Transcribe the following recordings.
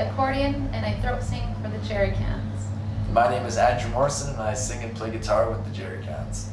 Accordion, and I throat sing for the jerry cans. My name is Morrison, and I sing and play guitar with the jerry cans.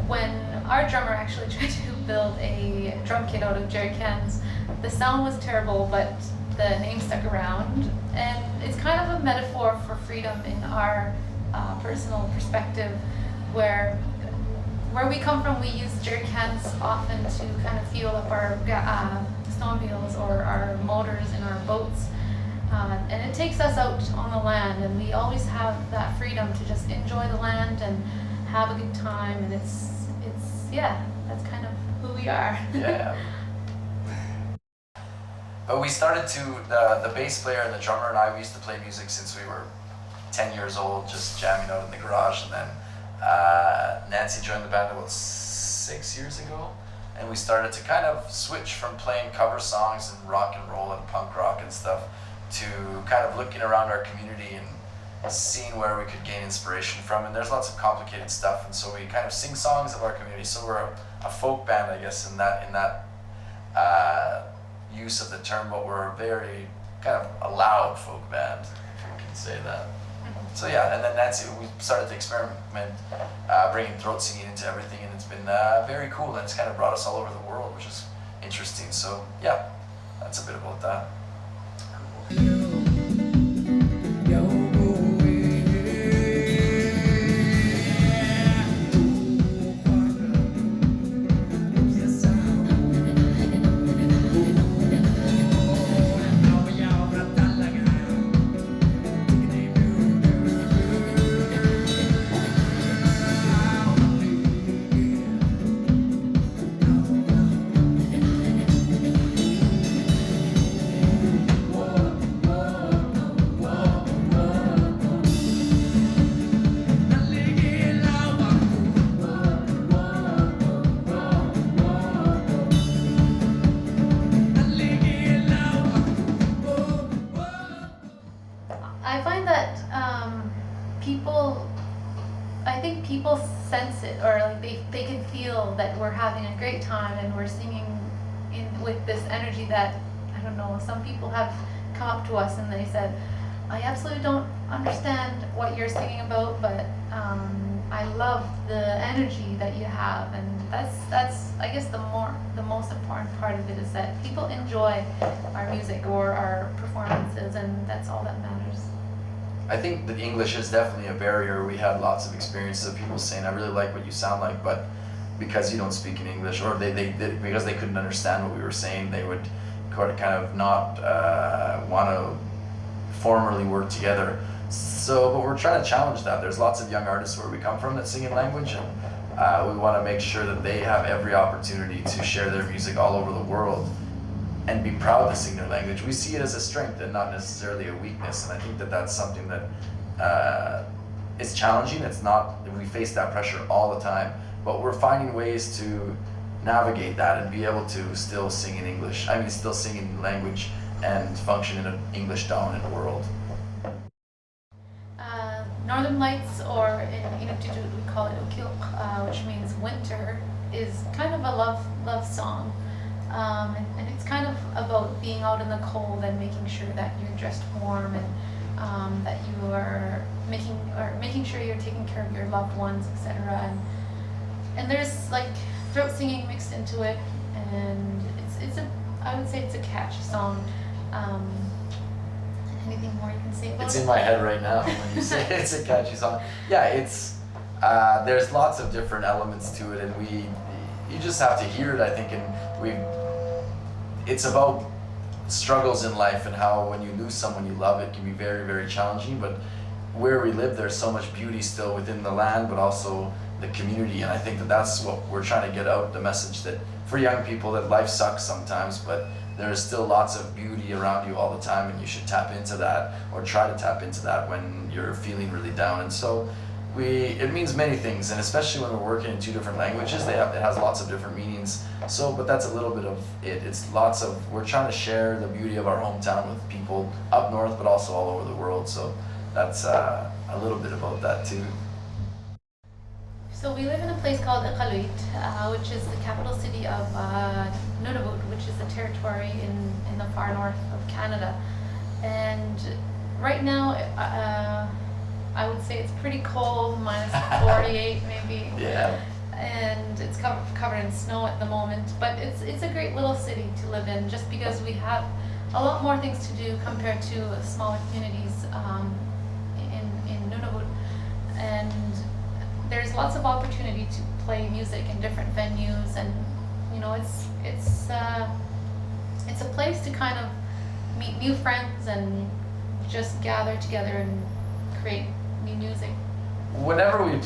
When our drummer actually tried to build a drum kit out of jerry cans. The sound was terrible, but the name stuck around, and it's kind of a metaphor for freedom in our personal perspective, where we come from, we use jerry cans often to kind of fuel up our snowmobiles or our motors in our boats. And it takes us out on the land, and we always have that freedom to just enjoy the land and have a good time, and it's yeah, that's kind of who we are. Yeah. But we started to, the bass player and the drummer and I, we used to play music since we were 10 years old, just jamming out in the garage, and then Nancy joined the band about 6 years ago, and we started to kind of switch from playing cover songs and rock and roll and punk rock and stuff to kind of looking around our community and seeing where we could gain inspiration from. And there's lots of complicated stuff, and so we kind of sing songs of our community. So we're a folk band, I guess, in that use of the term, but we're a very kind of a loud folk band, if you can say that. So yeah, and then Nancy, we started to experiment, bringing throat singing into everything, and it's been very cool, and it's kind of brought us all over the world, which is interesting. So yeah, that's a bit about that. People sense it, or like they can feel that we're having a great time and we're singing with this energy that, I don't know, some people have come up to us and they said, I absolutely don't understand what you're singing about, but I love the energy that you have. And that's I guess the most important part of it is that people enjoy our music or our performances, and that's all that matters. I think that English is definitely a barrier. We had lots of experiences of people saying, I really like what you sound like, but because you don't speak in English, or because they couldn't understand what we were saying, they would kind of not want to formally work together. So, but we're trying to challenge that. There's lots of young artists where we come from that sing in language, and we want to make sure that they have every opportunity to share their music all over the world and be proud to sing their language. We see it as a strength and not necessarily a weakness, and I think that that's something that is challenging. It's not, we face that pressure all the time, but we're finding ways to navigate that and be able to still sing in English. I mean, still sing in language and function in an English-dominant world. Northern Lights, or in Inuktitut we call it Ukilk, which means winter, is kind of a love song. And it's kind of about being out in the cold and making sure that you're dressed warm, and that you are making sure you're taking care of your loved ones, etc. And and there's like throat singing mixed into it, and I would say it's a catchy song. Anything more you can say about it? It's in my head right now when you say it's a catchy song. Yeah, it's there's lots of different elements to it, and you just have to hear it, I think, and it's about struggles in life and how when you lose someone you love, it can be very, very challenging, but where we live, there's so much beauty still within the land, but also the community, and I think that that's what we're trying to get out, the message that for young people that life sucks sometimes, but there's still lots of beauty around you all the time, and you should tap into that, or try to tap into that when you're feeling really down. And so it means many things, and especially when we're working in two different languages, it has lots of different meanings. So, but that's a little bit of it. We're trying to share the beauty of our hometown with people up north, but also all over the world. So that's a little bit about that too. So we live in a place called Iqaluit, which is the capital city of Nunavut, which is a territory in the far north of Canada. And right now, I would say it's pretty cold, minus 48 maybe. Yeah. And it's covered in snow at the moment, but it's a great little city to live in, just because we have a lot more things to do compared to smaller communities in Nunavut. And there's lots of opportunity to play music in different venues, and you know, it's a place to kind of meet new friends and just gather together and create new music. Whenever we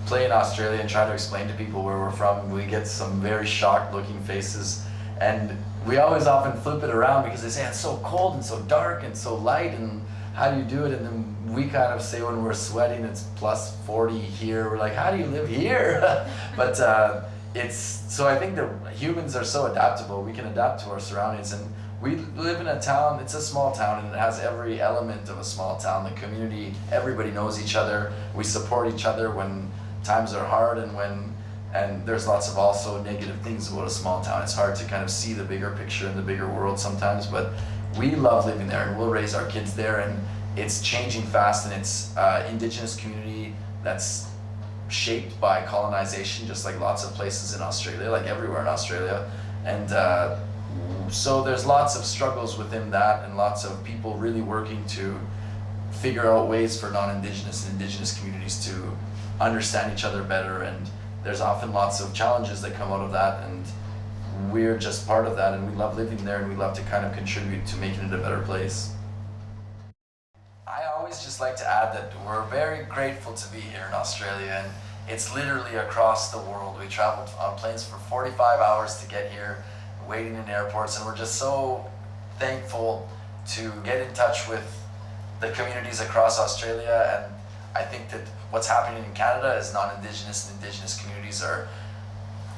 play in Australia and try to explain to people where we're from, we get some very shocked looking faces, and we always often flip it around because they say it's so cold and so dark and so light, and how do you do it? And then we kind of say when we're sweating it's plus 40 here, we're like, how do you live here? But so I think that humans are so adaptable, we can adapt to our surroundings, and we live in a town, it's a small town, and it has every element of a small town. The community, everybody knows each other, we support each other when times are hard, and there's lots of also negative things about a small town. It's hard to kind of see the bigger picture and the bigger world sometimes, but we love living there, and we'll raise our kids there, and it's changing fast, and it's indigenous community that's shaped by colonization, just like lots of places in Australia, like everywhere in Australia. And so there's lots of struggles within that, and lots of people really working to figure out ways for non-Indigenous and Indigenous communities to understand each other better, and there's often lots of challenges that come out of that, and we're just part of that, and we love living there, and we love to kind of contribute to making it a better place. I always just like to add that we're very grateful to be here in Australia, and it's literally across the world. We traveled on planes for 45 hours to get here, waiting in airports, and we're just so thankful to get in touch with the communities across Australia. And I think that what's happening in Canada is non-Indigenous and Indigenous communities are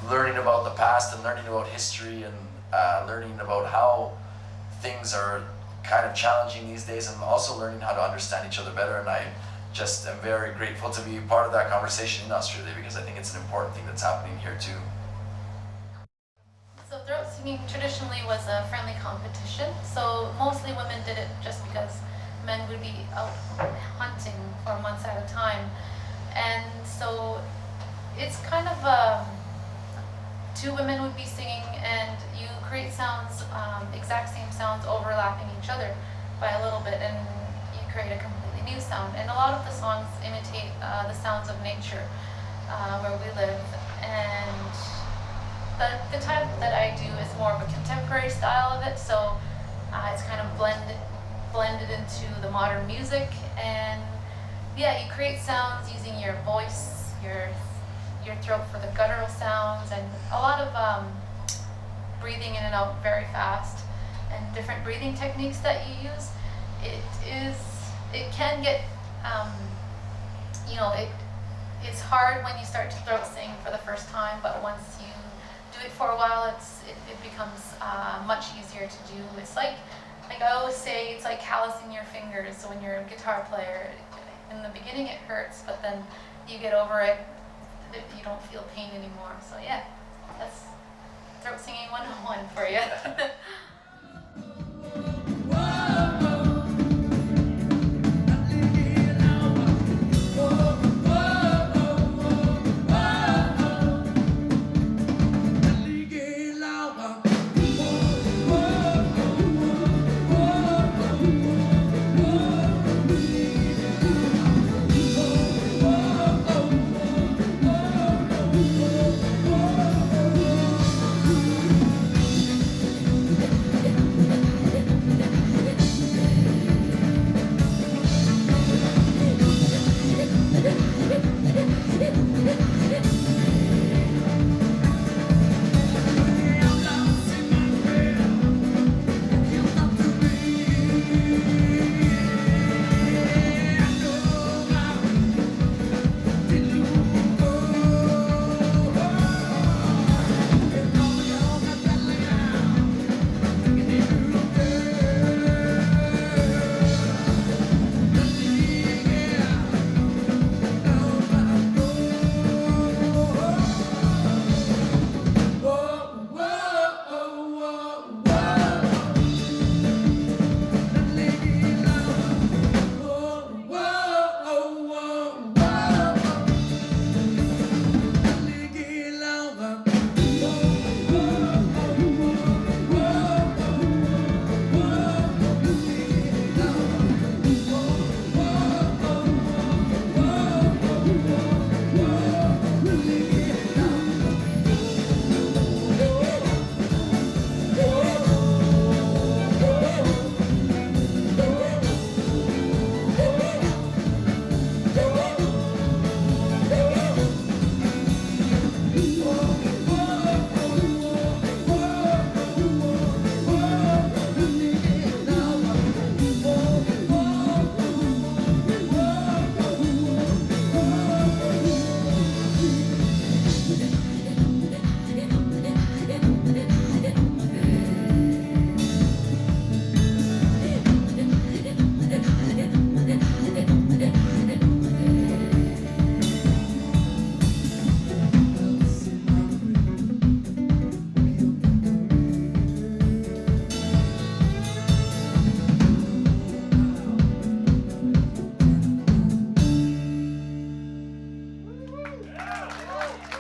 learning about the past and learning about history, and learning about how things are kind of challenging these days, and also learning how to understand each other better. And I just am very grateful to be part of that conversation in Australia, because I think it's an important thing that's happening here too. So throat singing traditionally was a friendly competition, so mostly women did it just because men would be out hunting for months at a time. And so it's kind of two women would be singing, and you create sounds, exact same sounds overlapping each other by a little bit, and you create a completely new sound. And a lot of the songs imitate the sounds of nature where we live. And the type that I do is more of a contemporary style of it, so it's kind of blended into the modern music. And yeah, you create sounds using your voice, your throat for the guttural sounds, and a lot of breathing in and out very fast, and different breathing techniques that you use. It can get, it's hard when you start to throat sing for the first time, but once you do it for a while, it becomes much easier to do. It's like I always say, it's like callousing your fingers when you're a guitar player. In the beginning it hurts, but then you get over it, you don't feel pain anymore. So yeah, that's throat singing 101 for you.